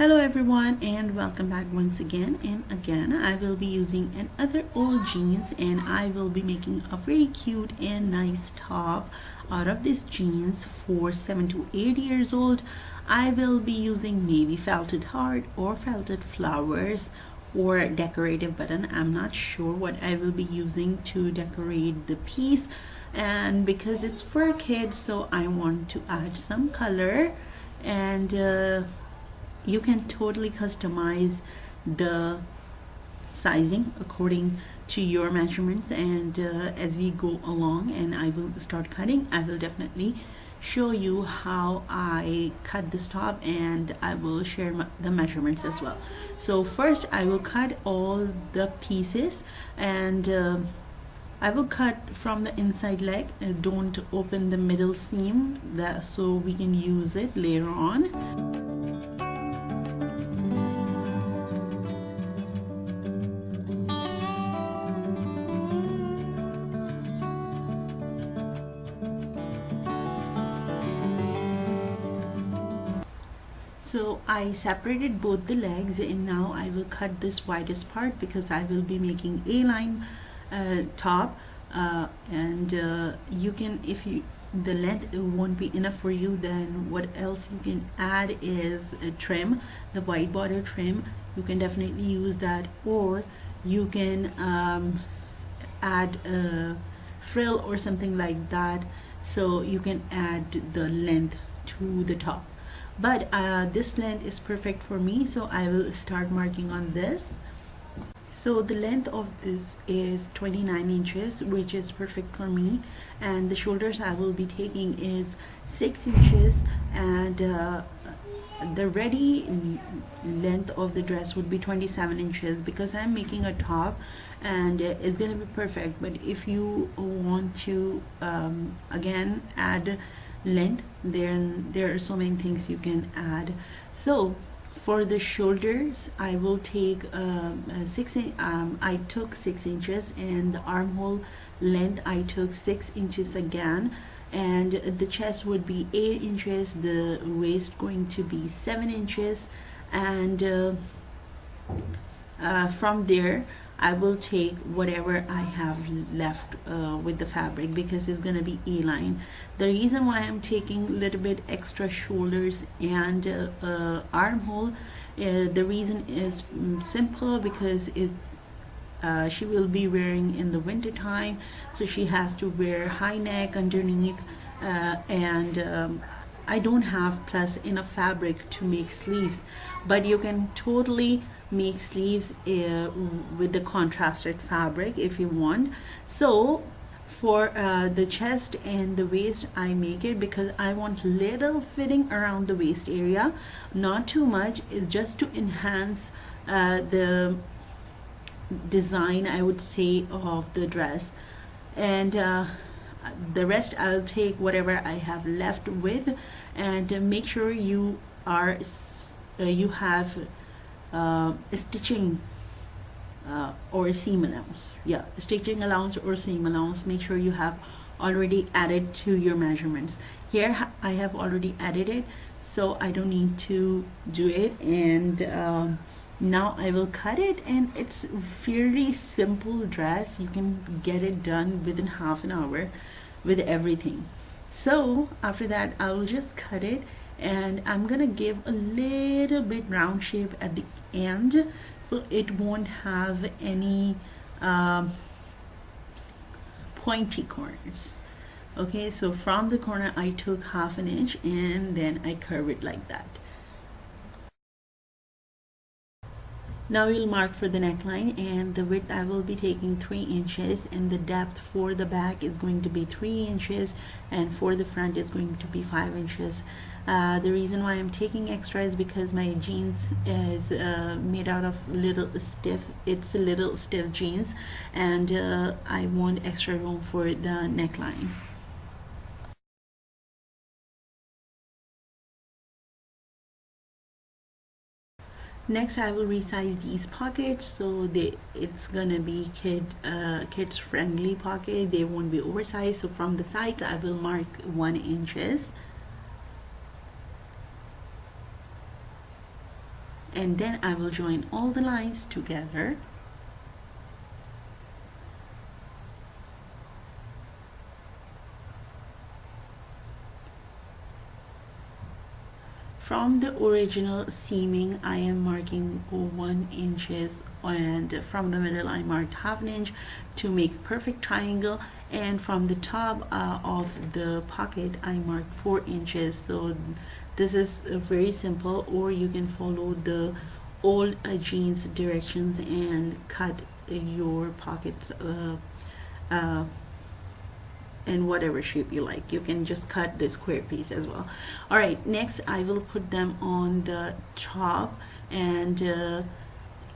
Hello everyone and welcome back once again and again. I will be using another old jeans and I will be making a very cute and nice top out of this jeans for 7 to 8 years old. I will be using maybe felted heart or felted flowers or decorative button. I'm not sure what I will be using to decorate the piece, and because it's for a kid, so I want to add some color. And you can totally customize the sizing according to your measurements. And as we go along and I will start cutting, I will definitely show you how I cut this top, and I will share the measurements as well. So first I will cut all the pieces, and I will cut from the inside leg. Don't open the middle seam, that so we can use it later on. So I separated both the legs, and now I will cut this widest part because I will be making A-line top, and you can, if you the length won't be enough for you, then what else you can add is a trim, the white border trim. You can definitely use that, or you can add a frill or something like that, so you can add the length to the top. But this length is perfect for me, so I will start marking on this. So the length of this is 29 inches, which is perfect for me, and the shoulders I will be taking is 6 inches, and the ready length of the dress would be 27 inches because I'm making a top, and it's gonna be perfect. But if you want to again add length, then there are so many things you can add. So for the shoulders I will take I took 6 inches, and the armhole length I took 6 inches again, and the chest would be 8 inches, the waist going to be 7 inches, and from there I will take whatever I have left with the fabric, because it's gonna be A-line. The reason why I'm taking a little bit extra shoulders and armhole, the reason is simple, because she will be wearing in the winter time, so she has to wear high neck underneath, and I don't have plus enough fabric to make sleeves, but you can totally make sleeves with the contrasted fabric if you want. So for the chest and the waist, I make it because I want little fitting around the waist area, not too much, is just to enhance the design, I would say, of the dress. And the rest I'll take whatever I have left with, and make sure you are you have stitching or seam allowance. Yeah, stitching allowance or seam allowance, make sure you have already added to your measurements. Here I have already added it, so I don't need to do it. And now I will cut it, and it's fairly simple dress. You can get it done within half an hour with everything. So after that I will just cut it, and I'm gonna give a little bit round shape at the end, so it won't have any pointy corners. Okay, so from the corner I took half an inch, and then I curve it like that. Now we'll mark for the neckline, and the width I will be taking 3 inches, and the depth for the back is going to be 3 inches, and for the front is going to be 5 inches. The reason why I'm taking extra is because my jeans is made out of little stiff, it's a little stiff jeans, and I want extra room for the neckline. Next I will resize these pockets, so it's gonna be kids friendly pocket. They won't be oversized. So from the sides I will mark 1 inches. and then I will join all the lines together. From the original seaming, I am marking 1 inches, and from the middle I marked half an inch to make perfect triangle, and from the top of the pocket I marked 4 inches. So this is very simple, or you can follow the old jeans directions and cut your pockets uh, in whatever shape you like. You can just cut the square piece as well. All right, next I will put them on the top, and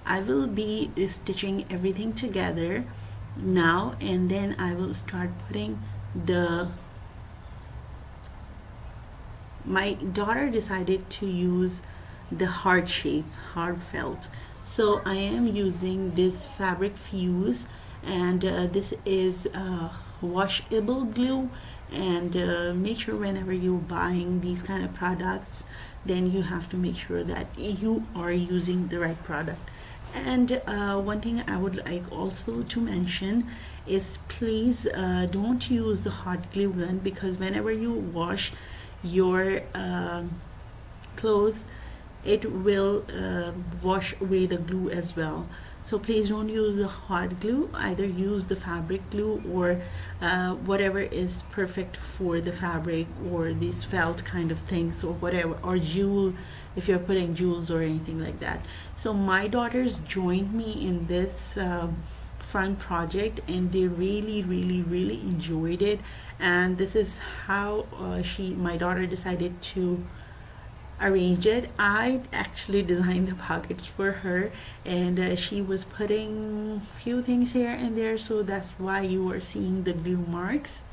I will be stitching everything together now, and then I will start putting the my daughter decided to use the heart shape, hard felt, so I am using this fabric fuse, and this is washable glue, and make sure whenever you're buying these kind of products, then you have to make sure that you are using the right product. And one thing I would like also to mention is, please don't use the hot glue gun, because whenever you wash your clothes, it will wash away the glue as well. So please don't use the hot glue, either use the fabric glue, or whatever is perfect for the fabric, or these felt kind of things, or whatever, or jewel, if you're putting jewels or anything like that. So my daughters joined me in this front project, and they really enjoyed it, and this is how my daughter decided to arrange it. I actually designed the pockets for her, and she was putting few things here and there, so that's why you are seeing the glue marks.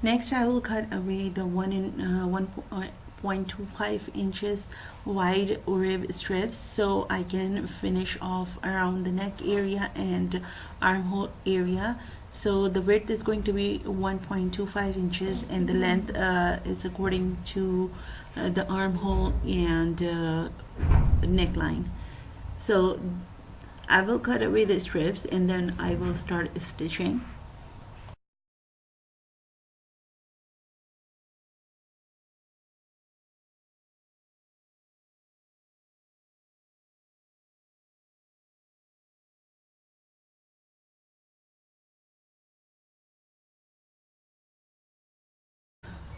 Next I will cut away the 1.25 inches wide rib strips, so I can finish off around the neck area and armhole area. So the width is going to be 1.25 inches, and the length is according to the armhole and neckline. So I will cut away the strips, and then I will start stitching.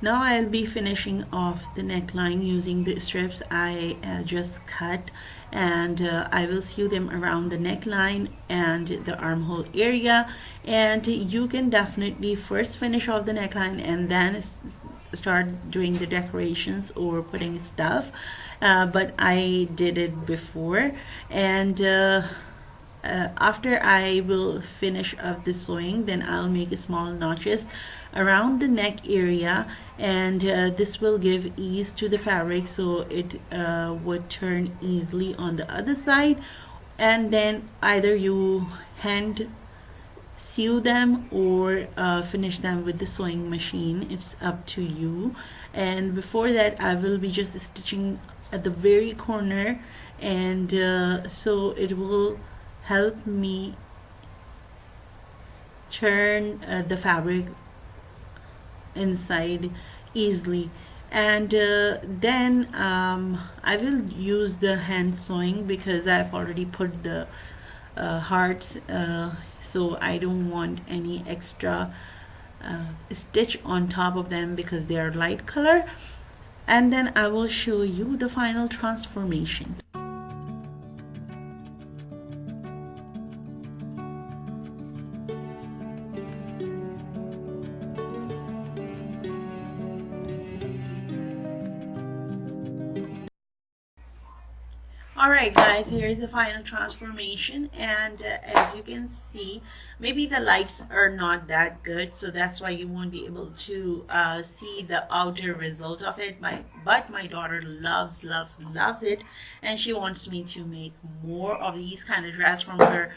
Now I'll be finishing off the neckline using the strips I just cut, and I will sew them around the neckline and the armhole area. And you can definitely first finish off the neckline and then start doing the decorations or putting stuff, but I did it before, and after I will finish up the sewing, then I'll make small notches around the neck area, and this will give ease to the fabric, so it would turn easily on the other side. And then either you hand sew them or finish them with the sewing machine, it's up to you. And before that I will be just stitching at the very corner, and so it will help me turn the fabric inside easily. And then I will use the hand sewing, because I've already put the hearts, so I don't want any extra stitch on top of them because they are light color. And then I will show you the final transformation. Alright guys, here is the final transformation, and as you can see, maybe the lights are not that good, so that's why you won't be able to see the outer result of it. But my daughter loves it, and she wants me to make more of these kind of dress from her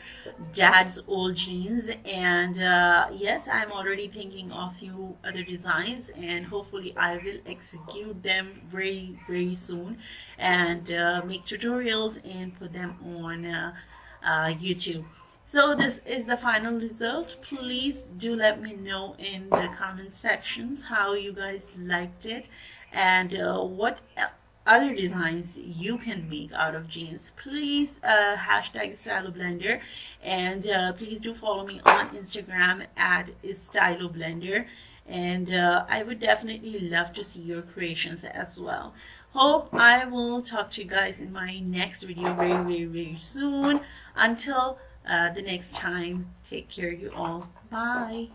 dad's old jeans. And yes, I'm already thinking of few other designs, and hopefully I will execute them very soon, and make tutorials and put them on YouTube. So this is the final result. Please do let me know in the comment sections how you guys liked it, and what other designs you can make out of jeans. Please hashtag StyloBlender, and please do follow me on Instagram at StyloBlender, and I would definitely love to see your creations as well. Hope I will talk to you guys in my next video very soon. Until the next time, take care you all. Bye.